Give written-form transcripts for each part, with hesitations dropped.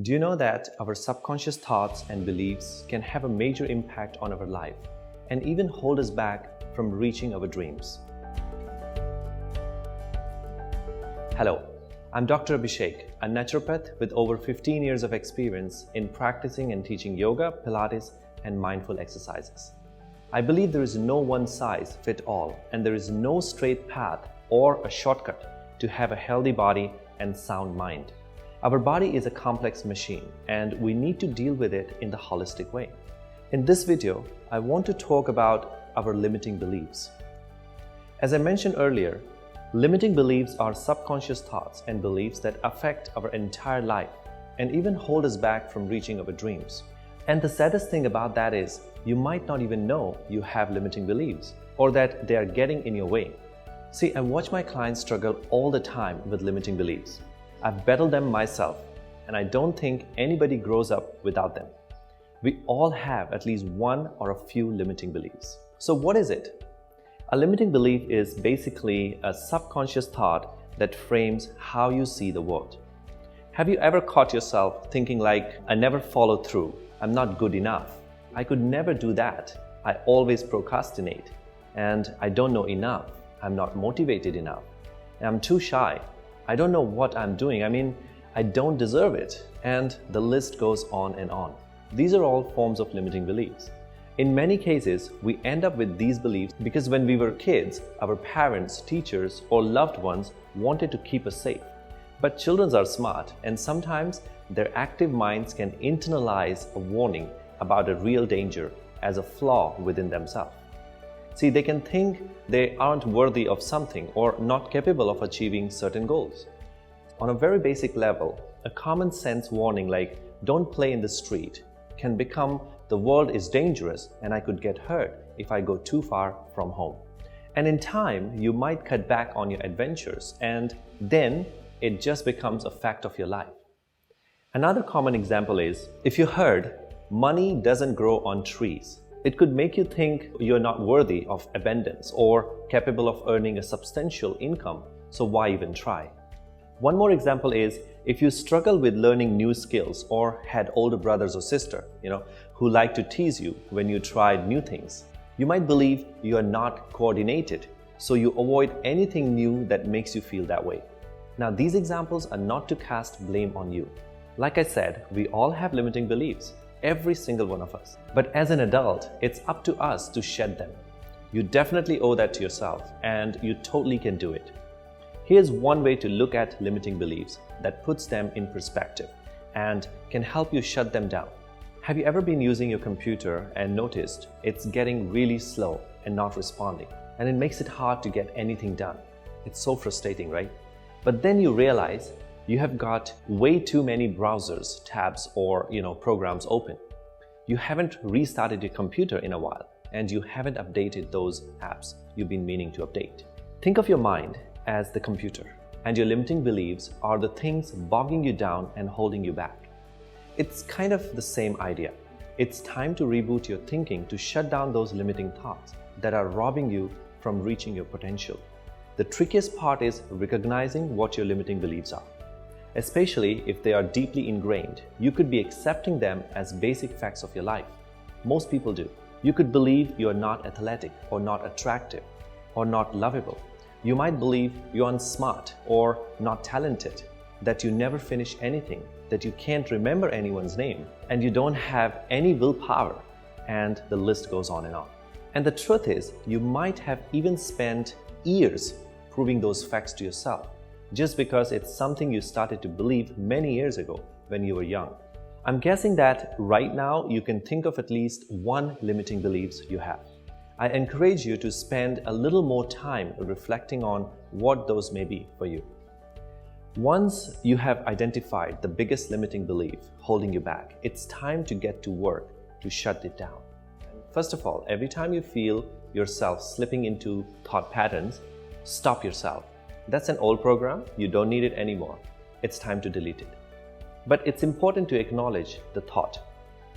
Do you know that our subconscious thoughts and beliefs can have a major impact on our life and even hold us back from reaching our dreams? Hello, I'm Dr. Abhishek, a naturopath with over 15 years of experience in practicing and teaching yoga, Pilates, and mindful exercises. I believe there is no one size fit all, and there is no straight path or a shortcut to have a healthy body and sound mind. Our body is a complex machine, and we need to deal with it in the holistic way. In this video, I want to talk about our limiting beliefs. As I mentioned earlier, limiting beliefs are subconscious thoughts and beliefs that affect our entire life and even hold us back from reaching our dreams. And the saddest thing about that is, you might not even know you have limiting beliefs or that they are getting in your way. See, I watch my clients struggle all the time with limiting beliefs. I've battled them myself, and I don't think anybody grows up without them. We all have at least one or a few limiting beliefs. So what is it? A limiting belief is basically a subconscious thought that frames how you see the world. Have you ever caught yourself thinking like, I never follow through, I'm not good enough, I could never do that, I always procrastinate, and I don't know enough, I'm not motivated enough, I'm too shy, I don't know what I'm doing, I don't deserve it, and the list goes on and on. These are all forms of limiting beliefs. In many cases, we end up with these beliefs because when we were kids, our parents, teachers, or loved ones wanted to keep us safe. But children are smart, and sometimes their active minds can internalize a warning about a real danger as a flaw within themselves. See, they can think they aren't worthy of something or not capable of achieving certain goals. On a very basic level, a common sense warning like, don't play in the street, can become, the world is dangerous and I could get hurt if I go too far from home. And in time, you might cut back on your adventures, and then it just becomes a fact of your life. Another common example is, if you heard, money doesn't grow on trees, it could make you think you're not worthy of abundance or capable of earning a substantial income, so why even try? One more example is, if you struggle with learning new skills or had older brothers or sister, who like to tease you when you tried new things, you might believe you are not coordinated, so you avoid anything new that makes you feel that way. Now, these examples are not to cast blame on you. Like I said, we all have limiting beliefs, every single one of us. But as an adult, it's up to us to shed them. You definitely owe that to yourself, and you totally can do it. Here's one way to look at limiting beliefs that puts them in perspective and can help you shut them down. Have you ever been using your computer and noticed it's getting really slow and not responding, and it makes it hard to get anything done? It's so frustrating, right? But then you realize you have got way too many browsers, tabs, or programs open. You haven't restarted your computer in a while, and you haven't updated those apps you've been meaning to update. Think of your mind as the computer, and your limiting beliefs are the things bogging you down and holding you back. It's kind of the same idea. It's time to reboot your thinking to shut down those limiting thoughts that are robbing you from reaching your potential. The trickiest part is recognizing what your limiting beliefs are. Especially if they are deeply ingrained, you could be accepting them as basic facts of your life. Most people do. You could believe you are not athletic or not attractive or not lovable. You might believe you aren't smart or not talented, that you never finish anything, that you can't remember anyone's name, and you don't have any willpower, and the list goes on and on. And the truth is, you might have even spent years proving those facts to yourself, just because it's something you started to believe many years ago when you were young. I'm guessing that right now you can think of at least one limiting beliefs you have. I encourage you to spend a little more time reflecting on what those may be for you. Once you have identified the biggest limiting belief holding you back, it's time to get to work to shut it down. First of all, every time you feel yourself slipping into thought patterns, stop yourself. That's an old program, you don't need it anymore. It's time to delete it. But it's important to acknowledge the thought,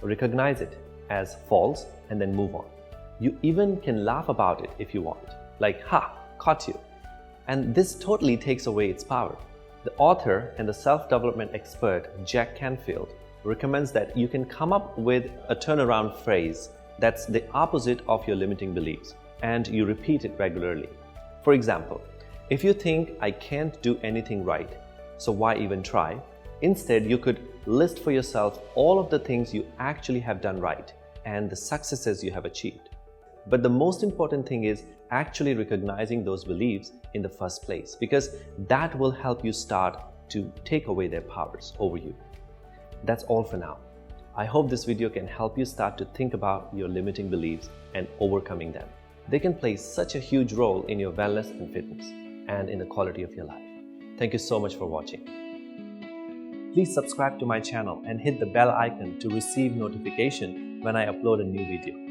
recognize it as false, and then move on. You even can laugh about it if you want, like, ha, caught you. And this totally takes away its power. The author and the self-development expert Jack Canfield recommends that you can come up with a turnaround phrase that's the opposite of your limiting beliefs, and you repeat it regularly. For example, if you think I can't do anything right, so why even try? Instead, you could list for yourself all of the things you actually have done right and the successes you have achieved. But the most important thing is actually recognizing those beliefs in the first place, because that will help you start to take away their powers over you. That's all for now. I hope this video can help you start to think about your limiting beliefs and overcoming them. They can play such a huge role in your wellness and fitness and in the quality of your life. Thank you so much for watching. Please subscribe to my channel and hit the bell icon to receive notification when I upload a new video.